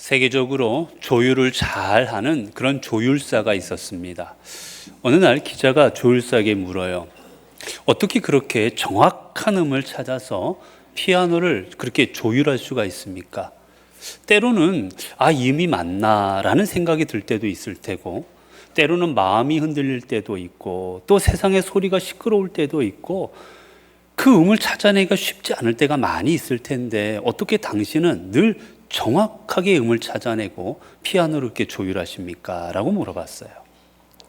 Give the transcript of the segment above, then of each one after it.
세계적으로 조율을 잘하는 그런 조율사가 있었습니다. 어느 날 기자가 조율사에게 물어요. 어떻게 그렇게 정확한 음을 찾아서 피아노를 그렇게 조율할 수가 있습니까? 때로는 이 음이 맞나라는 생각이 들 때도 있을 테고, 때로는 마음이 흔들릴 때도 있고, 또 세상의 소리가 시끄러울 때도 있고, 그 음을 찾아내기가 쉽지 않을 때가 많이 있을 텐데, 어떻게 당신은 늘 정확하게 음을 찾아내고 피아노를 이렇게 조율하십니까? 라고 물어봤어요.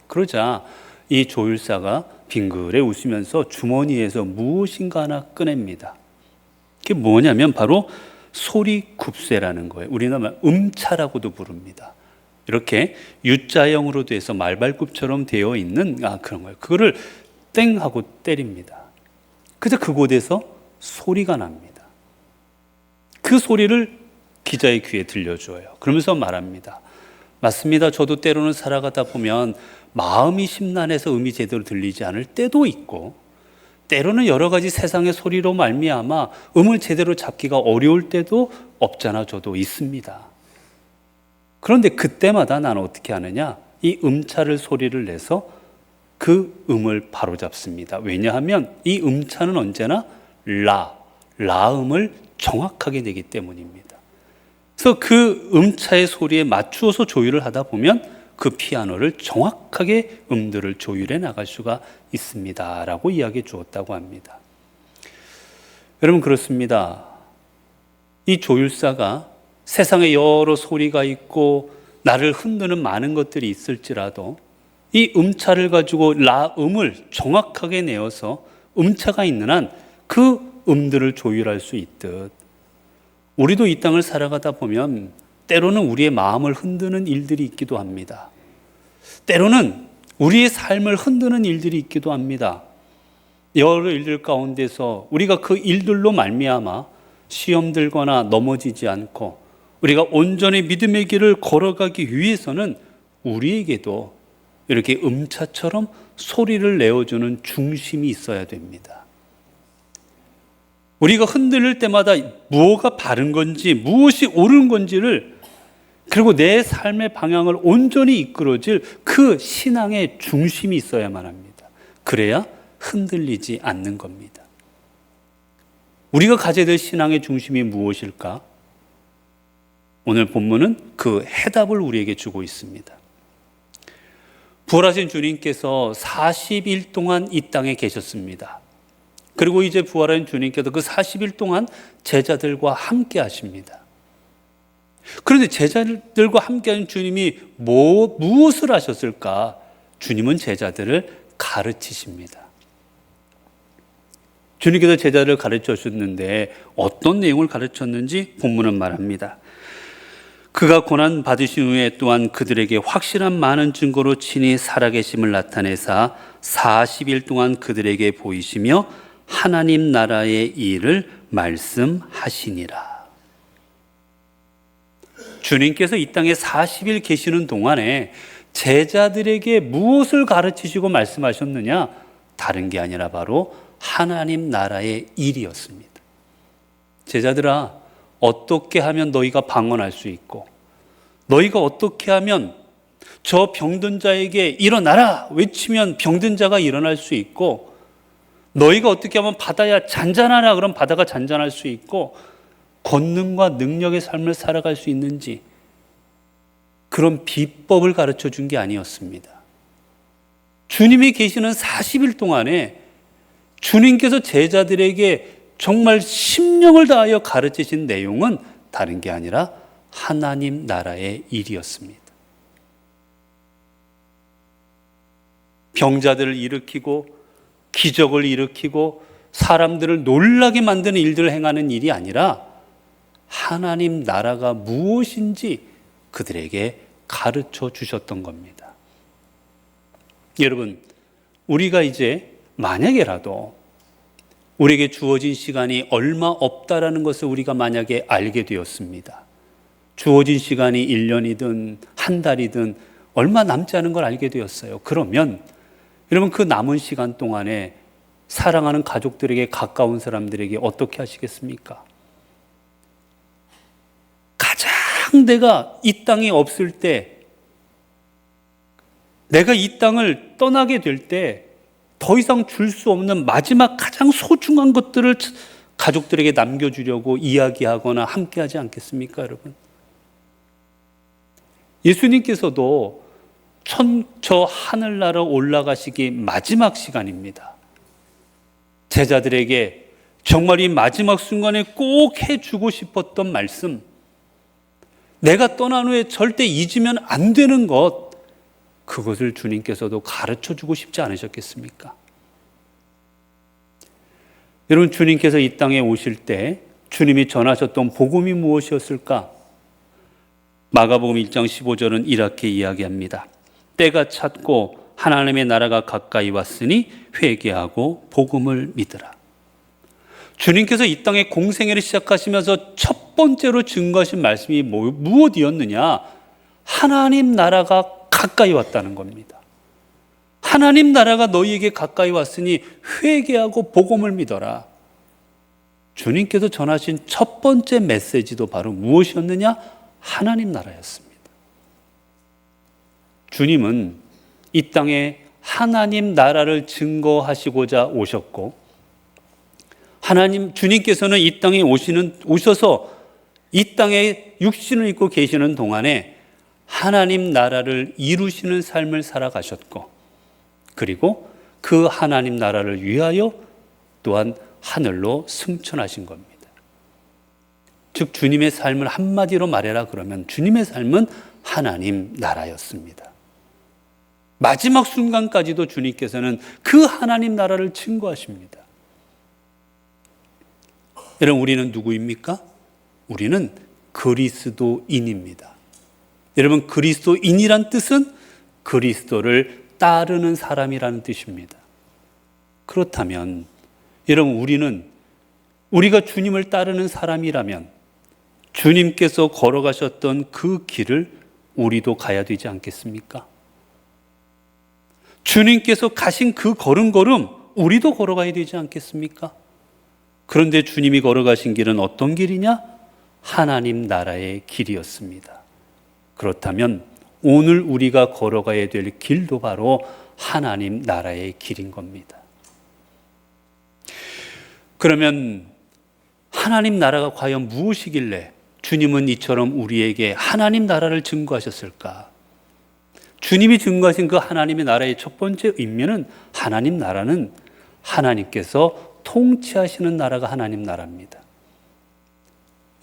그러자 이 조율사가 빙그레 웃으면서 주머니에서 무엇인가 하나 꺼냅니다. 그게 뭐냐면 바로 소리굽쇠라는 거예요. 우리는 음차라고도 부릅니다. 이렇게 U자형으로 돼서 말발굽처럼 되어 있는 그런 거예요. 그거를 땡 하고 때립니다. 그래서 그곳에서 소리가 납니다. 그 소리를 기자의 귀에 들려줘요. 그러면서 말합니다. 맞습니다. 저도 때로는 살아가다 보면 마음이 심란해서 음이 제대로 들리지 않을 때도 있고, 때로는 여러 가지 세상의 소리로 말미암아 음을 제대로 잡기가 어려울 때도 없잖아 저도 있습니다. 그런데 그때마다 나는 어떻게 하느냐? 이 음차를 소리를 내서 그 음을 바로잡습니다. 왜냐하면 이 음차는 언제나 라음을 정확하게 내기 때문입니다. 그래서 그 음차의 소리에 맞추어서 조율을 하다 보면 그 피아노를 정확하게 음들을 조율해 나갈 수가 있습니다. 라고 이야기해 주었다고 합니다. 여러분, 그렇습니다. 이 조율사가 세상에 여러 소리가 있고 나를 흔드는 많은 것들이 있을지라도 이 음차를 가지고 라음을 정확하게 내어서 음차가 있는 한 그 음들을 조율할 수 있듯, 우리도 이 땅을 살아가다 보면 때로는 우리의 마음을 흔드는 일들이 있기도 합니다. 때로는 우리의 삶을 흔드는 일들이 있기도 합니다. 여러 일들 가운데서 우리가 그 일들로 말미암아 시험 들거나 넘어지지 않고 우리가 온전히 믿음의 길을 걸어가기 위해서는 우리에게도 이렇게 음차처럼 소리를 내어주는 중심이 있어야 됩니다. 우리가 흔들릴 때마다 무엇가 바른 건지 무엇이 옳은 건지를, 그리고 내 삶의 방향을 온전히 이끌어줄 그 신앙의 중심이 있어야만 합니다. 그래야 흔들리지 않는 겁니다. 우리가 가져야 될 신앙의 중심이 무엇일까? 오늘 본문은 그 해답을 우리에게 주고 있습니다. 부활하신 주님께서 40일 동안 이 땅에 계셨습니다. 그리고 이제 부활한 주님께서 그 40일 동안 제자들과 함께 하십니다. 그런데 제자들과 함께하는 주님이 무엇을 하셨을까? 주님은 제자들을 가르치십니다. 주님께서 제자들을 가르쳐 주셨는데 어떤 내용을 가르쳤는지 본문은 말합니다. 그가 고난 받으신 후에 또한 그들에게 확실한 많은 증거로 친히 살아계심을 나타내사 40일 동안 그들에게 보이시며 하나님 나라의 일을 말씀하시니라. 주님께서 이 땅에 40일 계시는 동안에 제자들에게 무엇을 가르치시고 말씀하셨느냐? 다른 게 아니라 바로 하나님 나라의 일이었습니다. 제자들아, 어떻게 하면 너희가 방언할 수 있고, 너희가 어떻게 하면 저 병든 자에게 일어나라 외치면 병든 자가 일어날 수 있고, 너희가 어떻게 하면 바다야 잔잔하라 그럼 바다가 잔잔할 수 있고, 권능과 능력의 삶을 살아갈 수 있는지, 그런 비법을 가르쳐 준 게 아니었습니다. 주님이 계시는 40일 동안에 주님께서 제자들에게 정말 심령을 다하여 가르치신 내용은 다른 게 아니라 하나님 나라의 일이었습니다. 병자들을 일으키고 기적을 일으키고 사람들을 놀라게 만드는 일들을 행하는 일이 아니라 하나님 나라가 무엇인지 그들에게 가르쳐 주셨던 겁니다. 여러분, 우리가 이제 만약에라도 우리에게 주어진 시간이 얼마 없다라는 것을 우리가 만약에 알게 되었습니다. 주어진 시간이 1년이든 한 달이든 얼마 남지 않은 걸 알게 되었어요. 그러면 여러분, 그 남은 시간 동안에 사랑하는 가족들에게, 가까운 사람들에게 어떻게 하시겠습니까? 가장 상대가 이 땅에 없을 때, 내가 이 땅을 떠나게 될 때 더 이상 줄 수 없는 마지막 가장 소중한 것들을 가족들에게 남겨주려고 이야기하거나 함께하지 않겠습니까, 여러분? 예수님께서도 저 하늘나라 올라가시기 마지막 시간입니다. 제자들에게 정말 이 마지막 순간에 꼭 해주고 싶었던 말씀, 내가 떠난 후에 절대 잊으면 안 되는 것, 그것을 주님께서도 가르쳐주고 싶지 않으셨겠습니까? 여러분, 주님께서 이 땅에 오실 때 주님이 전하셨던 복음이 무엇이었을까? 마가복음 1장 15절은 이렇게 이야기합니다. 때가 찼고 하나님의 나라가 가까이 왔으니 회개하고 복음을 믿으라. 주님께서 이 땅에 공생애를 시작하시면서 첫 번째로 증거하신 말씀이 무엇이었느냐? 하나님 나라가 가까이 왔다는 겁니다. 하나님 나라가 너희에게 가까이 왔으니 회개하고 복음을 믿어라. 주님께서 전하신 첫 번째 메시지도 바로 무엇이었느냐? 하나님 나라였습니다. 주님은 이 땅에 하나님 나라를 증거하시고자 오셨고, 주님께서는 이 땅에 오셔서 이 땅에 육신을 입고 계시는 동안에 하나님 나라를 이루시는 삶을 살아가셨고, 그리고 그 하나님 나라를 위하여 또한 하늘로 승천하신 겁니다. 즉 주님의 삶을 한마디로 말해라 그러면 주님의 삶은 하나님 나라였습니다. 마지막 순간까지도 주님께서는 그 하나님 나라를 증거하십니다. 여러분, 우리는 누구입니까? 우리는 그리스도인입니다. 여러분, 그리스도인이란 뜻은 그리스도를 따르는 사람이라는 뜻입니다. 그렇다면 여러분, 우리가 주님을 따르는 사람이라면 주님께서 걸어가셨던 그 길을 우리도 가야 되지 않겠습니까? 주님께서 가신 그 걸음걸음 우리도 걸어가야 되지 않겠습니까? 그런데 주님이 걸어가신 길은 어떤 길이냐? 하나님 나라의 길이었습니다. 그렇다면 오늘 우리가 걸어가야 될 길도 바로 하나님 나라의 길인 겁니다. 그러면 하나님 나라가 과연 무엇이길래 주님은 이처럼 우리에게 하나님 나라를 증거하셨을까? 주님이 증거하신 그 하나님의 나라의 첫 번째 의미는, 하나님 나라는 하나님께서 통치하시는 나라가 하나님 나라입니다.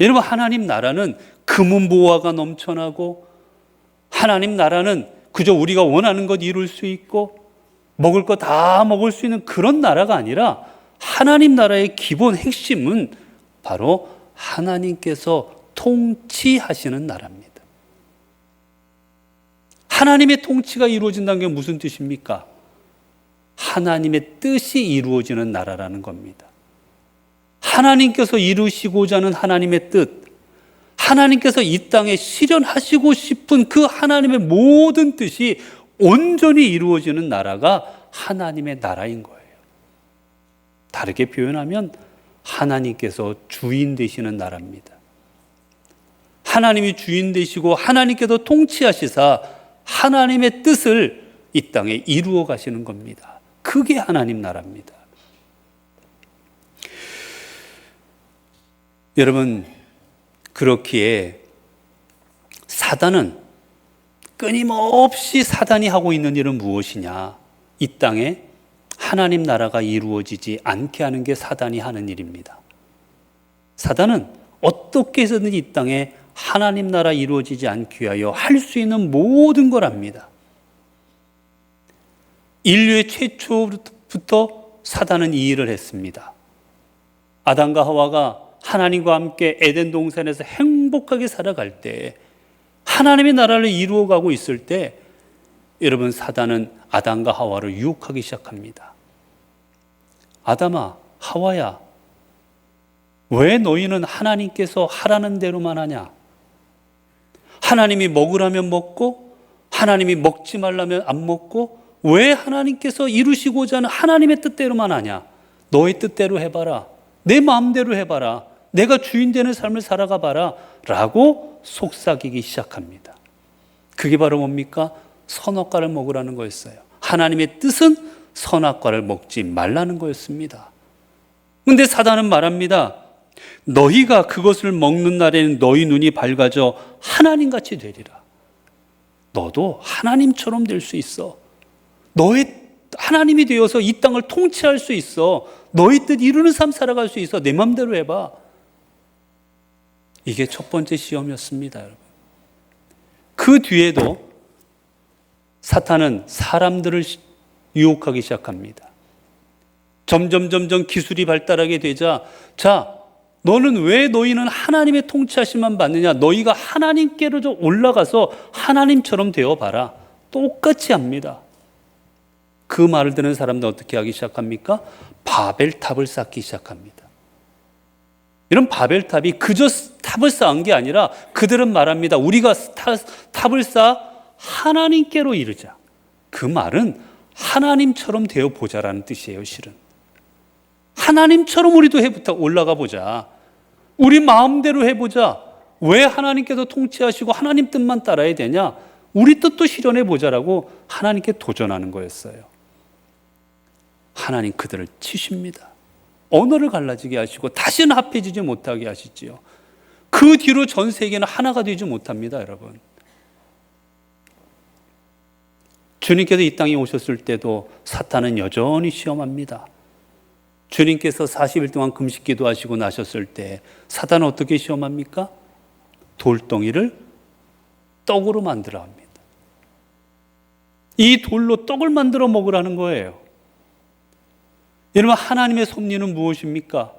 여러분, 하나님 나라는 금은보화가 넘쳐나고, 하나님 나라는 그저 우리가 원하는 것 이룰 수 있고 먹을 거 다 먹을 수 있는 그런 나라가 아니라, 하나님 나라의 기본 핵심은 바로 하나님께서 통치하시는 나라입니다. 하나님의 통치가 이루어진다는 게 무슨 뜻입니까? 하나님의 뜻이 이루어지는 나라라는 겁니다. 하나님께서 이루시고자 하는 하나님의 뜻, 하나님께서 이 땅에 실현하시고 싶은 그 하나님의 모든 뜻이 온전히 이루어지는 나라가 하나님의 나라인 거예요. 다르게 표현하면 하나님께서 주인 되시는 나라입니다. 하나님이 주인 되시고 하나님께서 통치하시사 하나님의 뜻을 이 땅에 이루어 가시는 겁니다. 그게 하나님 나라입니다. 여러분, 그렇기에 사단은 끊임없이 사단이 하고 있는 일은 무엇이냐? 이 땅에 하나님 나라가 이루어지지 않게 하는 게 사단이 하는 일입니다. 사단은 어떻게 해서든 이 땅에 하나님 나라 이루어지지 않기 위하여 할 수 있는 모든 걸 합니다. 인류의 최초부터 사단은 이 일을 했습니다. 아담과 하와가 하나님과 함께 에덴 동산에서 행복하게 살아갈 때, 하나님의 나라를 이루어가고 있을 때, 여러분, 사단은 아담과 하와를 유혹하기 시작합니다. 아담아, 하와야, 왜 너희는 하나님께서 하라는 대로만 하냐? 하나님이 먹으라면 먹고 하나님이 먹지 말라면 안 먹고, 왜 하나님께서 이루시고자 하는 하나님의 뜻대로만 하냐? 너의 뜻대로 해봐라. 내 마음대로 해봐라. 내가 주인 되는 삶을 살아가 봐라. 라고 속삭이기 시작합니다. 그게 바로 뭡니까? 선악과를 먹으라는 거였어요. 하나님의 뜻은 선악과를 먹지 말라는 거였습니다. 근데 사단은 말합니다. 너희가 그것을 먹는 날에는 너희 눈이 밝아져 하나님같이 되리라. 너도 하나님처럼 될 수 있어. 너의 하나님이 되어서 이 땅을 통치할 수 있어. 너희 뜻 이루는 삶 살아갈 수 있어. 내 맘대로 해봐. 이게 첫 번째 시험이었습니다, 여러분. 그 뒤에도 사탄은 사람들을 유혹하기 시작합니다. 점점 기술이 발달하게 되자, 자, 너희는 하나님의 통치하심만 받느냐? 너희가 하나님께로 좀 올라가서 하나님처럼 되어봐라. 똑같이 합니다. 그 말을 듣는 사람들 어떻게 하기 시작합니까? 바벨탑을 쌓기 시작합니다. 이런 바벨탑이 그저 탑을 쌓은 게 아니라 그들은 말합니다. 우리가 탑을 쌓아 하나님께로 이르자. 그 말은 하나님처럼 되어 보자라는 뜻이에요, 실은. 하나님처럼 우리도 올라가 보자. 우리 마음대로 해보자. 왜 하나님께서 통치하시고 하나님 뜻만 따라야 되냐? 우리 뜻도 실현해 보자라고 하나님께 도전하는 거였어요. 하나님 그들을 치십니다. 언어를 갈라지게 하시고 다시는 합해지지 못하게 하시지요. 그 뒤로 전 세계는 하나가 되지 못합니다, 여러분. 주님께서 이 땅에 오셨을 때도 사탄은 여전히 시험합니다. 주님께서 40일 동안 금식 기도하시고 나셨을 때 사탄은 어떻게 시험합니까? 돌덩이를 떡으로 만들어 합니다. 이 돌로 떡을 만들어 먹으라는 거예요. 여러분, 하나님의 섭리는 무엇입니까?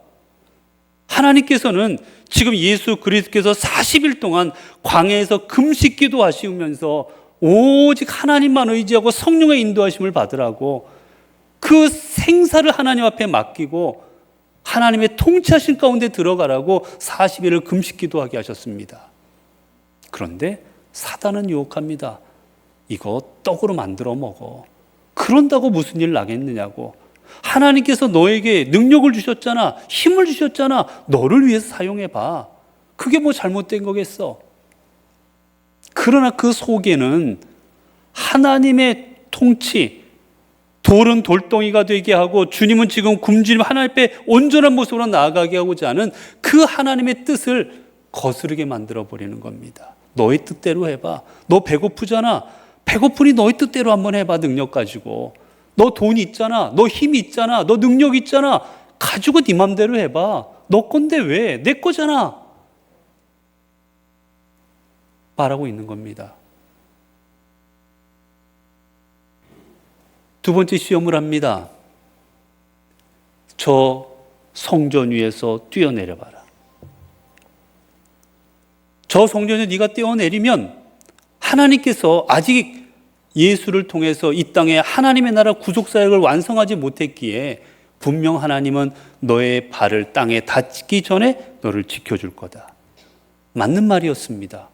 하나님께서는 지금 예수 그리스도께서 40일 동안 광야에서 금식 기도하시면서 오직 하나님만 의지하고 성령의 인도하심을 받으라고 그 생사를 하나님 앞에 맡기고 하나님의 통치하신 가운데 들어가라고 40일을 금식 기도하게 하셨습니다. 그런데 사단은 유혹합니다. 이거 떡으로 만들어 먹어. 그런다고 무슨 일 나겠느냐고. 하나님께서 너에게 능력을 주셨잖아. 힘을 주셨잖아. 너를 위해서 사용해봐. 그게 뭐 잘못된 거겠어. 그러나 그 속에는 하나님의 통치, 돌은 돌덩이가 되게 하고 주님은 지금 굶주림 하나님 앞에 온전한 모습으로 나아가게 하고자 하는 그 하나님의 뜻을 거스르게 만들어버리는 겁니다. 너의 뜻대로 해봐. 너 배고프잖아. 배고프니 너의 뜻대로 한번 해봐. 능력 가지고. 너 돈 있잖아. 너 힘 있잖아. 너 능력 있잖아. 가지고 네 맘대로 해봐. 너 건데 왜? 내 거잖아. 말하고 있는 겁니다. 두 번째 시험을 합니다. 저 성전 위에서 뛰어내려봐라. 저 성전에 네가 뛰어내리면 하나님께서 아직 예수를 통해서 이 땅에 하나님의 나라 구속사역을 완성하지 못했기에 분명 하나님은 너의 발을 땅에 닿기 전에 너를 지켜줄 거다. 맞는 말이었습니다.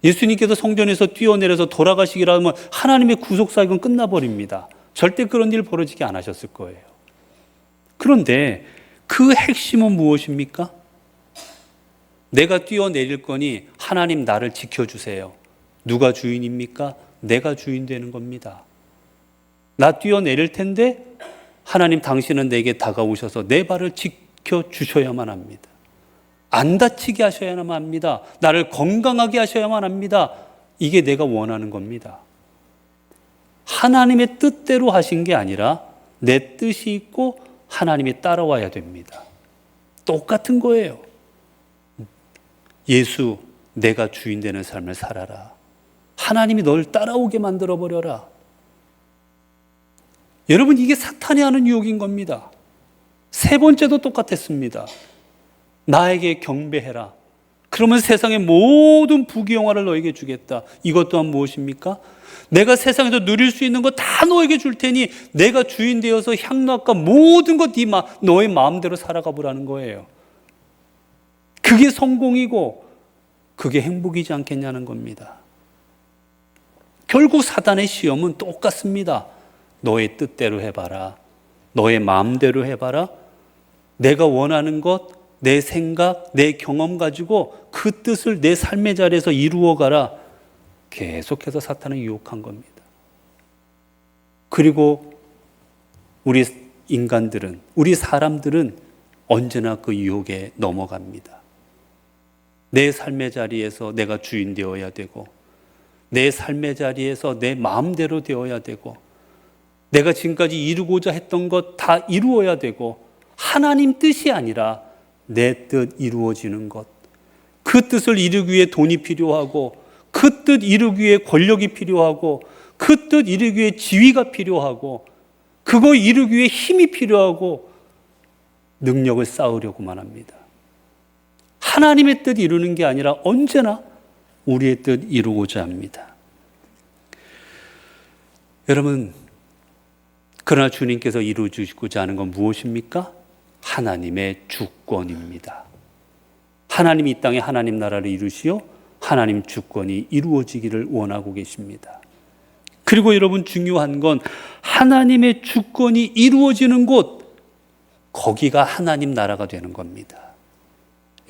예수님께서 성전에서 뛰어내려서 돌아가시기라 하면 하나님의 구속사역은 끝나버립니다. 절대 그런 일 벌어지게 안 하셨을 거예요. 그런데 그 핵심은 무엇입니까? 내가 뛰어내릴 거니 하나님 나를 지켜주세요. 누가 주인입니까? 내가 주인 되는 겁니다. 나 뛰어내릴 텐데 하나님 당신은 내게 다가오셔서 내 발을 지켜주셔야만 합니다. 안 다치게 하셔야만 합니다. 나를 건강하게 하셔야만 합니다. 이게 내가 원하는 겁니다. 하나님의 뜻대로 하신 게 아니라 내 뜻이 있고 하나님이 따라와야 됩니다. 똑같은 거예요. 예수, 내가 주인 되는 삶을 살아라. 하나님이 널 따라오게 만들어버려라. 여러분, 이게 사탄이 하는 유혹인 겁니다. 세 번째도 똑같았습니다. 나에게 경배해라. 그러면 세상의 모든 부귀영화를 너에게 주겠다. 이것 또한 무엇입니까? 내가 세상에서 누릴 수 있는 거 다 너에게 줄 테니 내가 주인 되어서 향락과 모든 것 너의 마음대로 살아가 보라는 거예요. 그게 성공이고 그게 행복이지 않겠냐는 겁니다. 결국 사단의 시험은 똑같습니다. 너의 뜻대로 해봐라. 너의 마음대로 해봐라. 내가 원하는 것, 내 생각, 내 경험 가지고 그 뜻을 내 삶의 자리에서 이루어가라. 계속해서 사탄은 유혹한 겁니다. 그리고 우리 인간들은, 우리 사람들은 언제나 그 유혹에 넘어갑니다. 내 삶의 자리에서 내가 주인 되어야 되고, 내 삶의 자리에서 내 마음대로 되어야 되고, 내가 지금까지 이루고자 했던 것 다 이루어야 되고, 하나님 뜻이 아니라 내 뜻 이루어지는 것, 그 뜻을 이루기 위해 돈이 필요하고, 그 뜻 이루기 위해 권력이 필요하고, 그 뜻 이루기 위해 지위가 필요하고, 그거 이루기 위해 힘이 필요하고 능력을 쌓으려고만 합니다. 하나님의 뜻 이루는 게 아니라 언제나 우리의 뜻 이루고자 합니다. 여러분, 그러나 주님께서 이루어주시고자 하는 건 무엇입니까? 하나님의 주권입니다. 하나님이 이 땅에 하나님 나라를 이루시어 하나님 주권이 이루어지기를 원하고 계십니다. 그리고 여러분, 중요한 건 하나님의 주권이 이루어지는 곳, 거기가 하나님 나라가 되는 겁니다.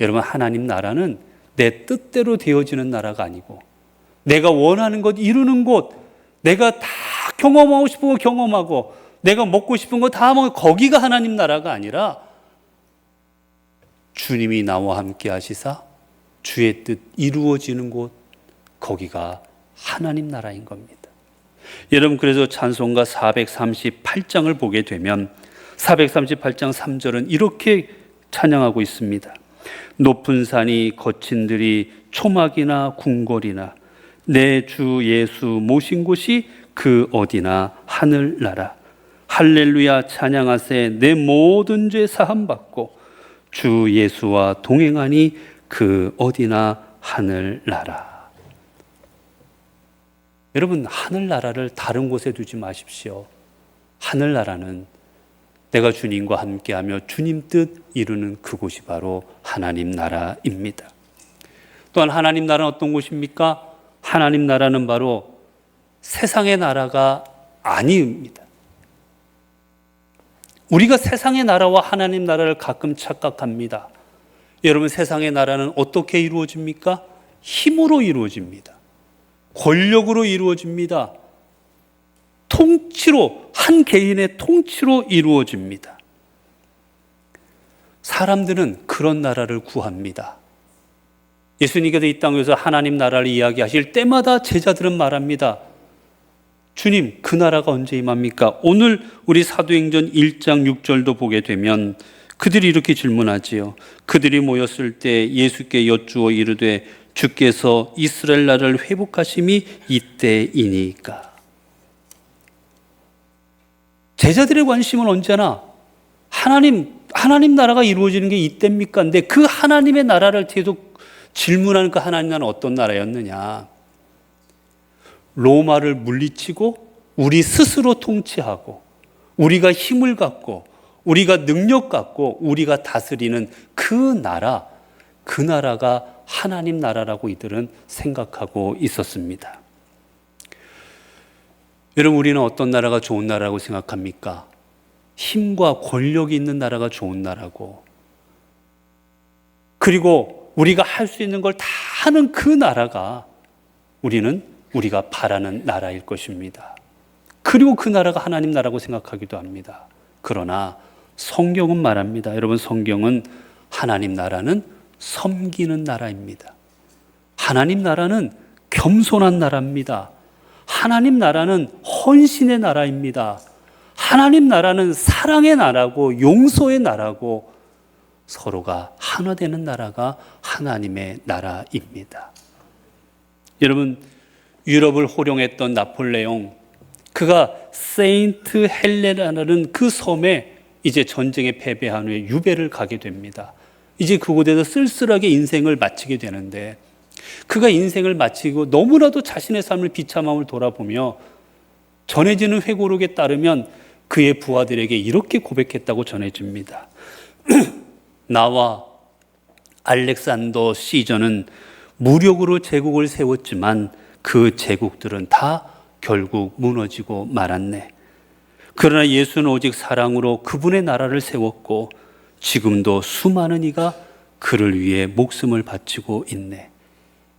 여러분, 하나님 나라는 내 뜻대로 되어지는 나라가 아니고, 내가 원하는 것 이루는 곳, 내가 다 경험하고 싶은 거 경험하고, 내가 먹고 싶은 거 다 먹고, 거기가 하나님 나라가 아니라 주님이 나와 함께 하시사 주의 뜻 이루어지는 곳, 거기가 하나님 나라인 겁니다. 여러분, 그래서 찬송가 438장을 보게 되면 438장 3절은 이렇게 찬양하고 있습니다. 높은 산이 거친 들이 초막이나 궁궐이나 내 주 예수 모신 곳이 그 어디나 하늘나라. 할렐루야 찬양하세. 내 모든 죄 사함 받고 주 예수와 동행하니 그 어디나 하늘나라. 여러분, 하늘나라를 다른 곳에 두지 마십시오. 하늘나라는 내가 주님과 함께하며 주님 뜻 이루는 그곳이 바로 하나님 나라입니다. 또한 하나님 나라는 어떤 곳입니까? 하나님 나라는 바로 세상의 나라가 아닙니다. 우리가 세상의 나라와 하나님 나라를 가끔 착각합니다. 여러분, 세상의 나라는 어떻게 이루어집니까? 힘으로 이루어집니다. 권력으로 이루어집니다. 통치로, 한 개인의 통치로 이루어집니다. 사람들은 그런 나라를 구합니다. 예수님께서 이 땅에서 하나님 나라를 이야기하실 때마다 제자들은 말합니다. 주님, 그 나라가 언제 임합니까? 오늘 우리 사도행전 1장 6절도 보게 되면 그들이 이렇게 질문하지요. 그들이 모였을 때 예수께 여쭈어 이르되 주께서 이스라엘 나라를 회복하심이 이때이니까. 제자들의 관심은 언제나 하나님 나라가 이루어지는 게 이때입니까? 근데 그 하나님의 나라를 계속 질문하는 그 하나님 나라는 어떤 나라였느냐? 로마를 물리치고 우리 스스로 통치하고 우리가 힘을 갖고 우리가 능력 갖고 우리가 다스리는 그 나라가 하나님 나라라고 이들은 생각하고 있었습니다. 여러분, 우리는 어떤 나라가 좋은 나라라고 생각합니까? 힘과 권력이 있는 나라가 좋은 나라고, 그리고 우리가 할 수 있는 걸 다 하는 그 나라가 우리가 바라는 나라일 것입니다. 그리고 그 나라가 하나님 나라고 생각하기도 합니다. 그러나 성경은 말합니다. 여러분, 성경은 하나님 나라는 섬기는 나라입니다. 하나님 나라는 겸손한 나라입니다. 하나님 나라는 헌신의 나라입니다. 하나님 나라는 사랑의 나라고 용서의 나라고 서로가 하나 되는 나라가 하나님의 나라입니다. 여러분, 유럽을 호령했던 나폴레옹, 그가 세인트 헬레나라는 그 섬에 이제 전쟁에 패배한 후에 유배를 가게 됩니다. 이제 그곳에서 쓸쓸하게 인생을 마치게 되는데, 그가 인생을 마치고 너무나도 자신의 삶을 비참함을 돌아보며 전해지는 회고록에 따르면 그의 부하들에게 이렇게 고백했다고 전해집니다. 나와 알렉산더 시저는 무력으로 제국을 세웠지만 그 제국들은 다 결국 무너지고 말았네. 그러나 예수는 오직 사랑으로 그분의 나라를 세웠고 지금도 수많은 이가 그를 위해 목숨을 바치고 있네.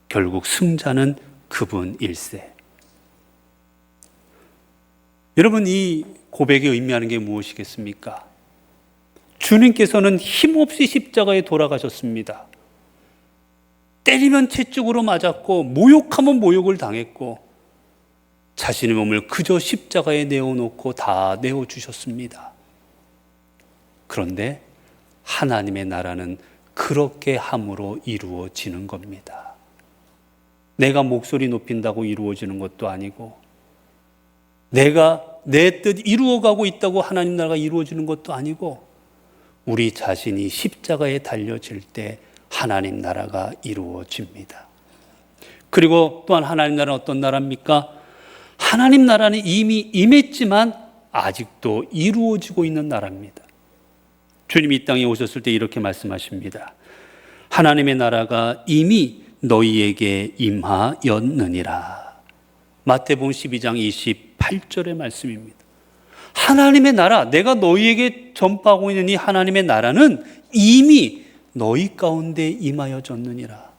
결국 승자는 그분일세. 여러분, 이 고백이 의미하는 게 무엇이겠습니까? 주님께서는 힘없이 십자가에 돌아가셨습니다. 때리면 채찍으로 맞았고 모욕하면 모욕을 당했고 자신의 몸을 그저 십자가에 내어놓고 다 내어주셨습니다. 그런데 하나님의 나라는 그렇게 함으로 이루어지는 겁니다. 내가 목소리 높인다고 이루어지는 것도 아니고 내가 내 뜻 이루어가고 있다고 하나님 나라가 이루어지는 것도 아니고 우리 자신이 십자가에 달려질 때 하나님 나라가 이루어집니다. 그리고 또한 하나님 나라는 어떤 나라입니까? 하나님 나라는 이미 임했지만 아직도 이루어지고 있는 나라입니다. 주님이 이 땅에 오셨을 때 이렇게 말씀하십니다. 하나님의 나라가 이미 너희에게 임하였느니라. 마태복음 12장 28절의 말씀입니다. 하나님의 나라, 내가 너희에게 전파하고 있는 이 하나님의 나라는 이미 너희 가운데 임하여졌느니라.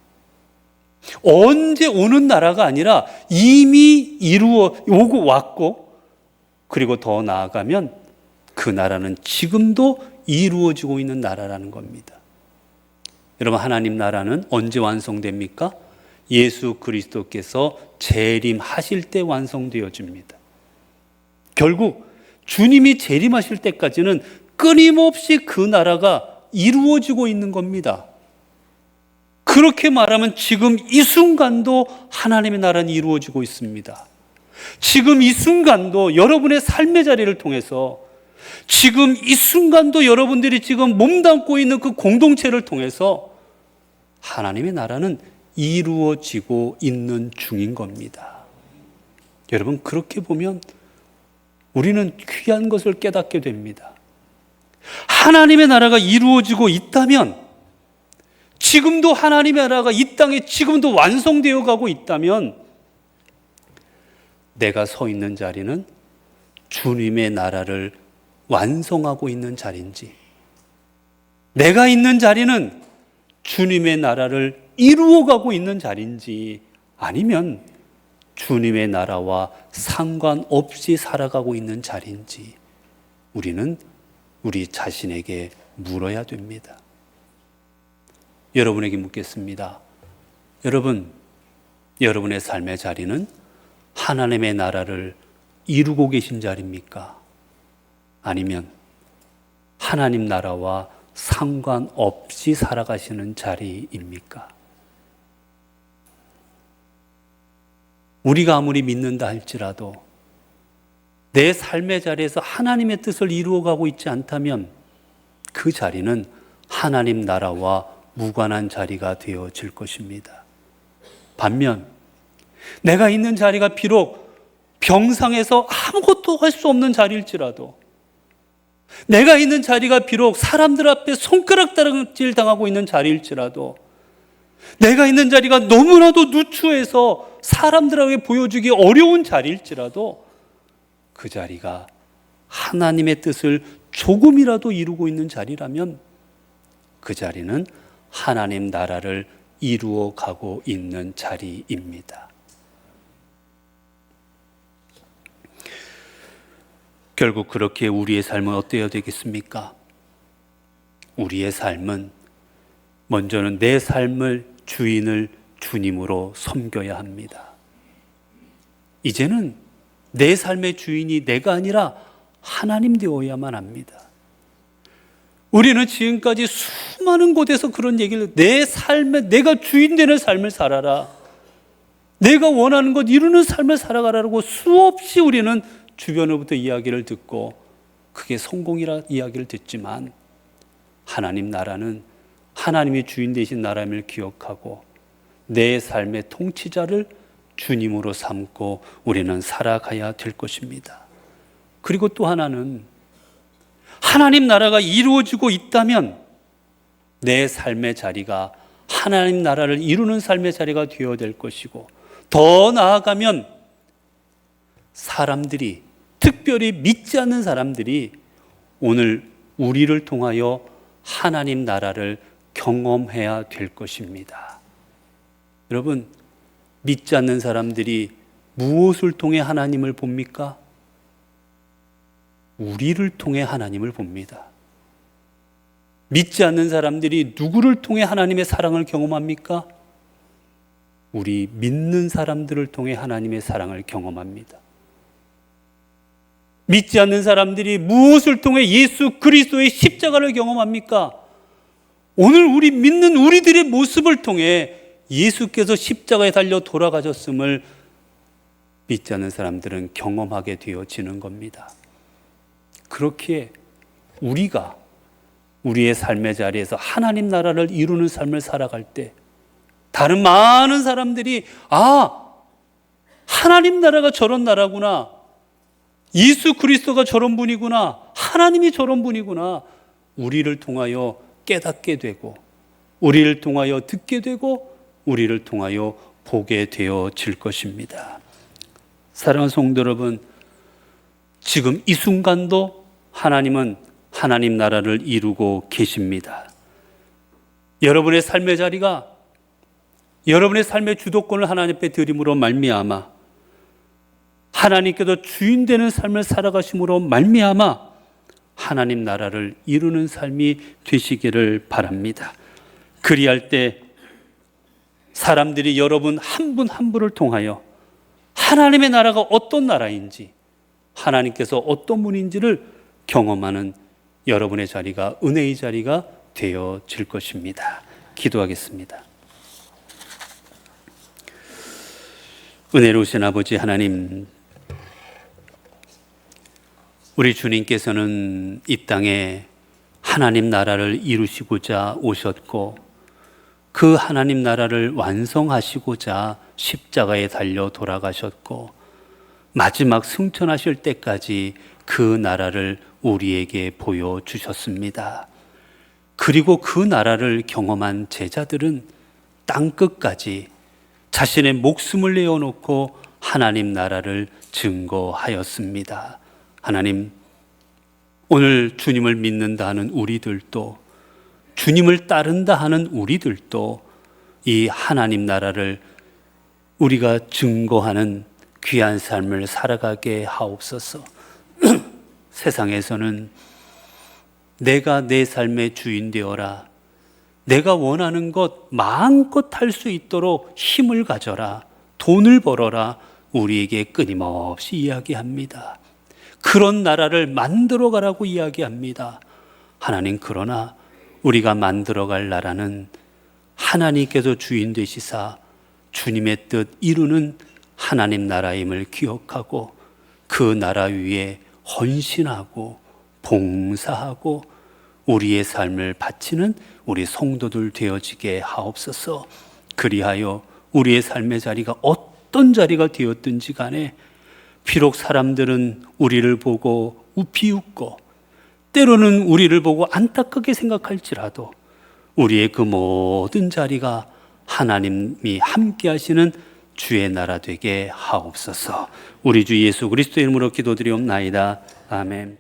언제 오는 나라가 아니라 이미 이루어 오고 왔고, 그리고 더 나아가면 그 나라는 지금도 이루어지고 있는 나라라는 겁니다. 여러분, 하나님 나라는 언제 완성됩니까? 예수 그리스도께서 재림하실 때 완성되어집니다. 결국 주님이 재림하실 때까지는 끊임없이 그 나라가 이루어지고 있는 겁니다. 그렇게 말하면 지금 이 순간도 하나님의 나라는 이루어지고 있습니다. 지금 이 순간도 여러분의 삶의 자리를 통해서, 지금 이 순간도 여러분들이 지금 몸담고 있는 그 공동체를 통해서 하나님의 나라는 이루어지고 있는 중인 겁니다. 여러분, 그렇게 보면 우리는 귀한 것을 깨닫게 됩니다. 하나님의 나라가 이루어지고 있다면, 지금도 하나님의 나라가 이 땅에 지금도 완성되어 가고 있다면, 내가 서 있는 자리는 주님의 나라를 완성하고 있는 자리인지, 내가 있는 자리는 주님의 나라를 이루어가고 있는 자리인지, 아니면 주님의 나라와 상관없이 살아가고 있는 자리인지 우리는 우리 자신에게 물어야 됩니다. 여러분에게 묻겠습니다. 여러분, 여러분의 삶의 자리는 하나님의 나라를 이루고 계신 자리입니까? 아니면 하나님 나라와 상관없이 살아가시는 자리입니까? 우리가 아무리 믿는다 할지라도 내 삶의 자리에서 하나님의 뜻을 이루어가고 있지 않다면 그 자리는 하나님 나라와 무관한 자리가 되어질 것입니다. 반면 내가 있는 자리가 비록 병상에서 아무것도 할 수 없는 자리일지라도, 내가 있는 자리가 비록 사람들 앞에 손가락질 당하고 있는 자리일지라도, 내가 있는 자리가 너무나도 누추해서 사람들에게 보여주기 어려운 자리일지라도 그 자리가 하나님의 뜻을 조금이라도 이루고 있는 자리라면 그 자리는 하나님 나라를 이루어 가고 있는 자리입니다. 결국 그렇게 우리의 삶은 어때야 되겠습니까? 우리의 삶은 먼저는 내 삶을 주인을 주님으로 섬겨야 합니다. 이제는 내 삶의 주인이 내가 아니라 하나님 되어야만 합니다. 우리는 지금까지 수많은 곳에서 그런 얘기를, 내 삶에 내가 주인 되는 삶을 살아라, 내가 원하는 것 이루는 삶을 살아가라고 수없이 우리는 주변으로부터 이야기를 듣고 그게 성공이라 이야기를 듣지만, 하나님 나라는 하나님이 주인 되신 나라임을 기억하고 내 삶의 통치자를 주님으로 삼고 우리는 살아가야 될 것입니다. 그리고 또 하나는, 하나님 나라가 이루어지고 있다면 내 삶의 자리가 하나님 나라를 이루는 삶의 자리가 되어야 될 것이고, 더 나아가면 사람들이, 특별히 믿지 않는 사람들이 오늘 우리를 통하여 하나님 나라를 경험해야 될 것입니다. 여러분, 믿지 않는 사람들이 무엇을 통해 하나님을 봅니까? 우리를 통해 하나님을 봅니다. 믿지 않는 사람들이 누구를 통해 하나님의 사랑을 경험합니까? 우리 믿는 사람들을 통해 하나님의 사랑을 경험합니다. 믿지 않는 사람들이 무엇을 통해 예수 그리스도의 십자가를 경험합니까? 오늘 우리 믿는 우리들의 모습을 통해 예수께서 십자가에 달려 돌아가셨음을 믿지 않는 사람들은 경험하게 되어지는 겁니다. 그렇기에 우리가 우리의 삶의 자리에서 하나님 나라를 이루는 삶을 살아갈 때 다른 많은 사람들이 하나님 나라가 저런 나라구나, 예수 그리스도가 저런 분이구나, 하나님이 저런 분이구나, 우리를 통하여 깨닫게 되고 우리를 통하여 듣게 되고 우리를 통하여 보게 되어질 것입니다. 사랑하는 성도 여러분, 지금 이 순간도 하나님은 하나님 나라를 이루고 계십니다. 여러분의 삶의 자리가 여러분의 삶의 주도권을 하나님 앞에 드림으로 말미암아 하나님께서 주인 되는 삶을 살아가심으로 말미암아 하나님 나라를 이루는 삶이 되시기를 바랍니다. 그리할 때 사람들이 여러분 한 분 한 분을 통하여 하나님의 나라가 어떤 나라인지, 하나님께서 어떤 분인지를 경험하는 여러분의 자리가 은혜의 자리가 되어질 것입니다. 기도하겠습니다. 은혜로우신 아버지 하나님, 우리 주님께서는 이 땅에 하나님 나라를 이루시고자 오셨고 그 하나님 나라를 완성하시고자 십자가에 달려 돌아가셨고 마지막 승천하실 때까지 그 나라를 우리에게 보여주셨습니다. 그리고 그 나라를 경험한 제자들은 땅끝까지 자신의 목숨을 내어놓고 하나님 나라를 증거하였습니다. 하나님, 오늘 주님을 믿는다 하는 우리들도, 주님을 따른다 하는 우리들도 이 하나님 나라를 우리가 증거하는 귀한 삶을 살아가게 하옵소서. 세상에서는 내가 내 삶의 주인 되어라, 내가 원하는 것 마음껏 할 수 있도록 힘을 가져라, 돈을 벌어라, 우리에게 끊임없이 이야기합니다. 그런 나라를 만들어 가라고 이야기합니다. 하나님, 그러나 우리가 만들어갈 나라는 하나님께서 주인 되시사 주님의 뜻 이루는 하나님 나라임을 기억하고 그 나라 위에 헌신하고 봉사하고 우리의 삶을 바치는 우리 성도들 되어지게 하옵소서. 그리하여 우리의 삶의 자리가 어떤 자리가 되었든지 간에 비록 사람들은 우리를 보고 비웃고 때로는 우리를 보고 안타깝게 생각할지라도 우리의 그 모든 자리가 하나님이 함께 하시는 주의 나라 되게 하옵소서. 우리 주 예수 그리스도의 이름으로 기도드리옵나이다. 아멘.